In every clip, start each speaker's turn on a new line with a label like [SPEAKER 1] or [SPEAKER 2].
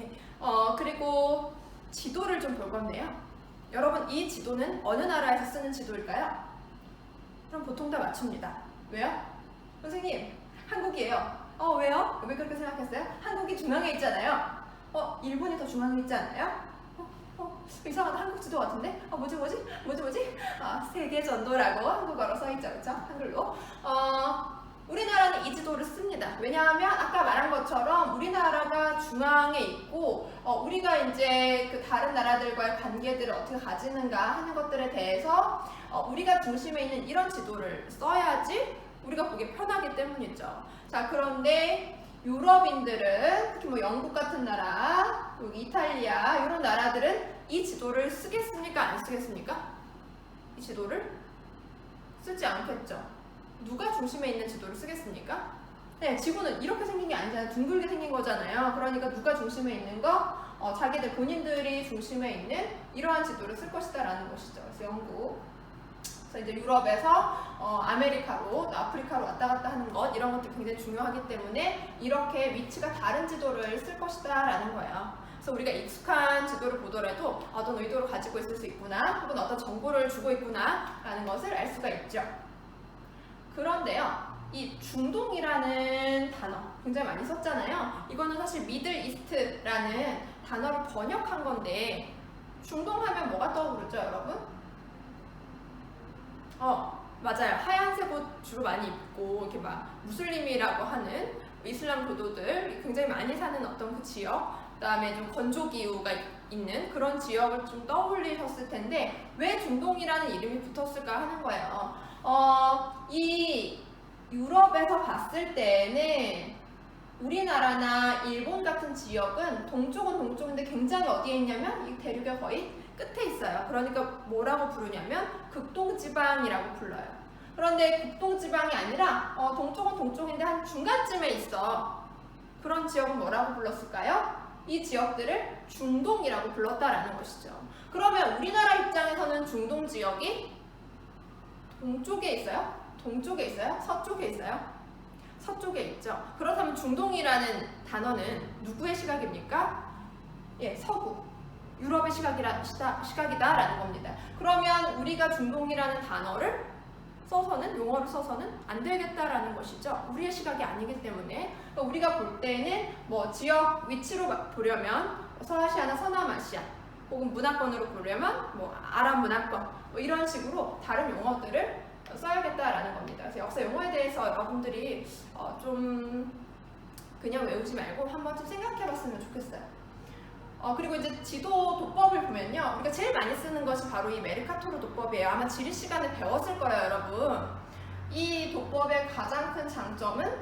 [SPEAKER 1] 네. 그리고 지도를 좀 볼 건데요. 여러분, 이 지도는 어느 나라에서 쓰는 지도일까요? 그럼 보통 다 맞춥니다. 왜요? 선생님, 한국이에요. 왜요? 왜 그렇게 생각했어요? 한국이 중앙에 있잖아요. 일본이 더 중앙에 있지 않나요? 이상하다. 한국 지도 같은데? 뭐지? 세계 전도라고 한국어로 써있죠. 그쵸? 한글로. 우리나라는 이 지도를 씁니다. 왜냐하면 아까 말한 것처럼 우리나라가 중앙에 있고 우리가 이제 그 다른 나라들과의 관계들을 어떻게 가지는가 하는 것들에 대해서 우리가 중심에 있는 이런 지도를 써야지 우리가 보기 편하기 때문이죠. 자, 그런데 유럽인들은 특히 뭐 영국 같은 나라, 여기 이탈리아 이런 나라들은 이 지도를 쓰겠습니까? 안 쓰겠습니까? 이 지도를 쓰지 않겠죠. 누가 중심에 있는 지도를 쓰겠습니까? 네, 지구는 이렇게 생긴 게 아니잖아요. 둥글게 생긴 거잖아요. 그러니까 누가 중심에 있는 거? 자기들 본인들이 중심에 있는 이러한 지도를 쓸 것이다 라는 것이죠. 그래서 영국. 그래서 이제 유럽에서 아메리카로, 아프리카로 왔다 갔다 하는 것 이런 것도 굉장히 중요하기 때문에 이렇게 위치가 다른 지도를 쓸 것이다 라는 거예요. 그래서 우리가 익숙한 지도를 보더라도 어떤 의도를 가지고 있을 수 있구나 혹은 어떤 정보를 주고 있구나 라는 것을 알 수가 있죠. 그런데요, 이 중동이라는 단어 굉장히 많이 썼잖아요. 이거는 사실 미들 이스트라는 단어를 번역한 건데 중동 하면 뭐가 떠오르죠, 여러분? 맞아요. 하얀색 옷 주로 많이 입고 이렇게 막 무슬림이라고 하는 이슬람 교도들 굉장히 많이 사는 어떤 그 지역, 그다음에 좀 건조 기후가 있는 그런 지역을 좀 떠올리셨을 텐데 왜 중동이라는 이름이 붙었을까 하는 거예요. 이 유럽에서 봤을 때는 우리나라나 일본 같은 지역은 동쪽은 동쪽인데 굉장히 어디에 있냐면 이 대륙의 거의 끝에 있어요. 그러니까 뭐라고 부르냐면 극동지방이라고 불러요. 그런데 극동지방이 아니라 동쪽은 동쪽인데 한 중간쯤에 있어. 그런 지역은 뭐라고 불렀을까요? 이 지역들을 중동이라고 불렀다라는 것이죠. 그러면 우리나라 입장에서는 중동 지역이 동쪽에 있어요? 동쪽에 있어요? 서쪽에 있어요? 서쪽에 있죠. 그렇다면 중동이라는 단어는 누구의 시각입니까? 예, 서구. 유럽의 시각이다라는 겁니다. 그러면 우리가 중동이라는 단어를 써서는, 용어를 써서는 안 되겠다라는 것이죠. 우리의 시각이 아니기 때문에. 그러니까 우리가 볼 때는 뭐 지역 위치로 보려면 서아시아나 서남아시아 혹은 문화권으로 보려면 뭐 아랍 문화권 뭐 이런 식으로 다른 용어들을 써야겠다라는 겁니다. 그래서 역사 용어에 대해서 여러분들이 좀 그냥 외우지 말고 한 번쯤 생각해 봤으면 좋겠어요. 그리고 이제 지도 도법을 보면요, 우리가 제일 많이 쓰는 것이 바로 이 메르카토르 도법이에요. 아마 지리 시간에 배웠을 거예요, 여러분. 이 도법의 가장 큰 장점은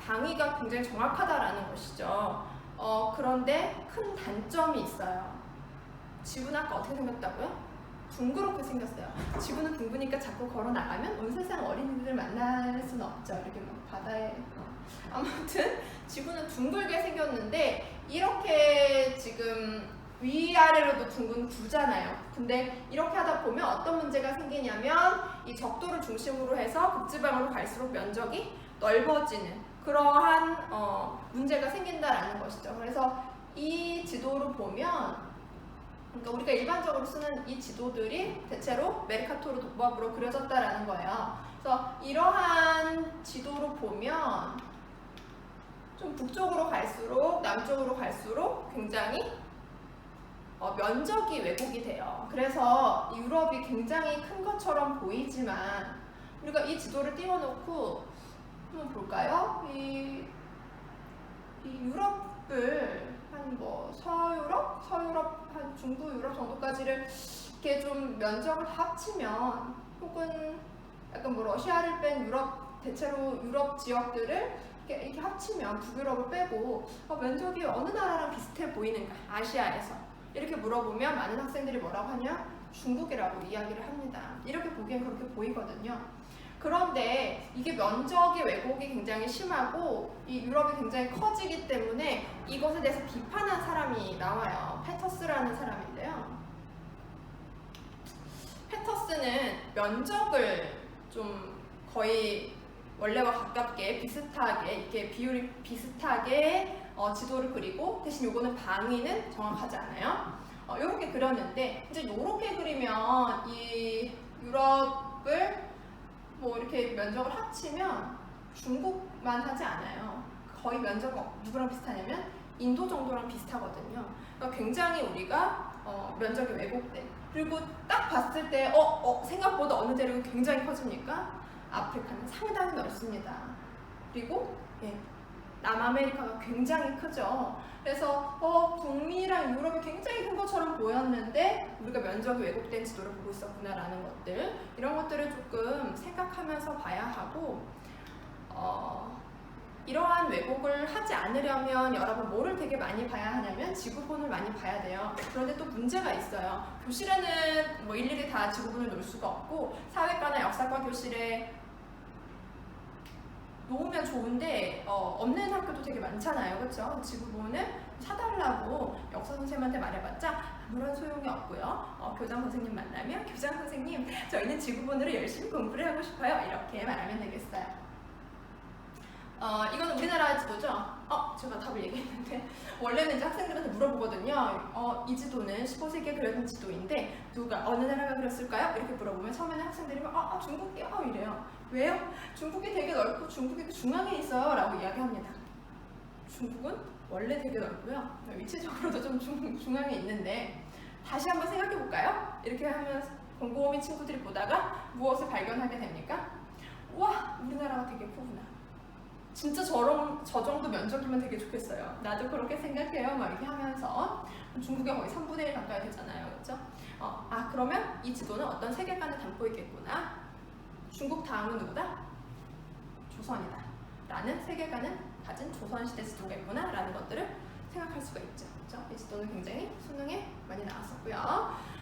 [SPEAKER 1] 방위가 굉장히 정확하다라는 것이죠. 그런데 큰 단점이 있어요. 지구는 아까 어떻게 생겼다고요? 둥그렇게 생겼어요. 지구는 둥그니까 자꾸 걸어 나가면 온 세상 어린이들 만날 수는 없죠. 이렇게 막 바다에. 아무튼 지구는 둥글게 생겼는데 이렇게 지금 위아래로도 둥근 구잖아요. 근데 이렇게 하다 보면 어떤 문제가 생기냐면 이 적도를 중심으로 해서 극지방으로 갈수록 면적이 넓어지는 그러한 문제가 생긴다라는 것이죠. 그래서 이 지도로 보면 그러니까 우리가 일반적으로 쓰는 이 지도들이 대체로 메르카토르 도법으로 그려졌다라는 거예요. 그래서 이러한 지도로 보면 좀 북쪽으로 갈수록 남쪽으로 갈수록 굉장히 면적이 왜곡이 돼요. 그래서 유럽이 굉장히 큰 것처럼 보이지만 우리가 이 지도를 띄워놓고 한번 볼까요? 이 유럽을 한 뭐 서유럽, 한 중부 유럽 정도까지를 이렇게 좀 면적을 합치면 혹은 약간 뭐 러시아를 뺀 유럽 대체로 유럽 지역들을 이렇게 합치면 북유럽을 빼고 면적이 어느 나라랑 비슷해 보이는가 아시아에서 이렇게 물어보면 많은 학생들이 뭐라고 하냐? 중국이라고 이야기를 합니다. 이렇게 보기엔 그렇게 보이거든요. 그런데 이게 면적의 왜곡이 굉장히 심하고 이 유럽이 굉장히 커지기 때문에 이것에 대해서 비판한 사람이 나와요. 페터스라는 사람인데요. 페터스는 면적을 좀 거의 원래와 가깝게 비슷하게 이렇게 비율이 비슷하게 지도를 그리고 대신 요거는 방위는 정확하지 않아요. 이렇게 그렸는데 이제 이렇게 그리면 이 유럽을 뭐 이렇게 면적을 합치면 중국만 하지 않아요. 거의 면적은 누구랑 비슷하냐면 인도 정도랑 비슷하거든요. 그러니까 굉장히 우리가 면적이 왜곡된, 그리고 딱 봤을 때 생각보다 어느 대륙이 굉장히 커집니까? 아프리카는 상당히 넓습니다. 그리고 남아메리카가 굉장히 크죠. 그래서 북미랑 유럽이 굉장히 큰 것처럼 보였는데 우리가 면적이 왜곡된 지도를 보고 있었구나라는 것들, 이런 것들을 조금 생각하면서 봐야 하고, 이러한 왜곡을 하지 않으려면 여러분 뭐를 되게 많이 봐야 하냐면 지구본을 많이 봐야 돼요. 그런데 또 문제가 있어요. 교실에는 뭐 일일이 다 지구본을 놓을 수가 없고, 사회과나 역사과 교실에 놓으면 좋은데 없는 학교도 되게 많잖아요. 그렇죠? 지구본을 사달라고 역사 선생님한테 말해봤자 아무런 소용이 없고요. 교장 선생님 만나면 교장 선생님, 저희는 지구본으로 열심히 공부를 하고 싶어요. 이렇게 말하면 되겠어요. 이거는 우리나라 지도죠? 제가 답을 얘기했는데 원래는 이제 학생들한테 물어보거든요. 이 지도는 15세기에 그려진 지도인데 누가 어느 나라가 그렸을까요? 이렇게 물어보면 처음에는 학생들이 중국이요 이래요. 왜요? 중국이 되게 넓고 중국이 중앙에 있어요 라고 이야기합니다. 중국은 원래 되게 넓고요. 위치적으로도 좀 중앙에 있는데 다시 한번 생각해 볼까요? 이렇게 하면 곰곰이 친구들이 보다가 무엇을 발견하게 됩니까? 우와, 우리나라가 되게 크구나. 진짜 저 정도 면적이면 되게 좋겠어요. 나도 그렇게 생각해요. 막 이렇게 하면서 중국의 거의 3분의 1 가까이 되잖아요. 그렇죠? 그러면 이 지도는 어떤 세계관을 담고 있겠구나. 중국 다음은 누구다? 조선이다. 라는 세계관을 가진 조선시대 지도겠구나 라는 것들을 생각할 수가 있죠. 그렇죠? 이 지도는 굉장히 수능에 많이 나왔습니다.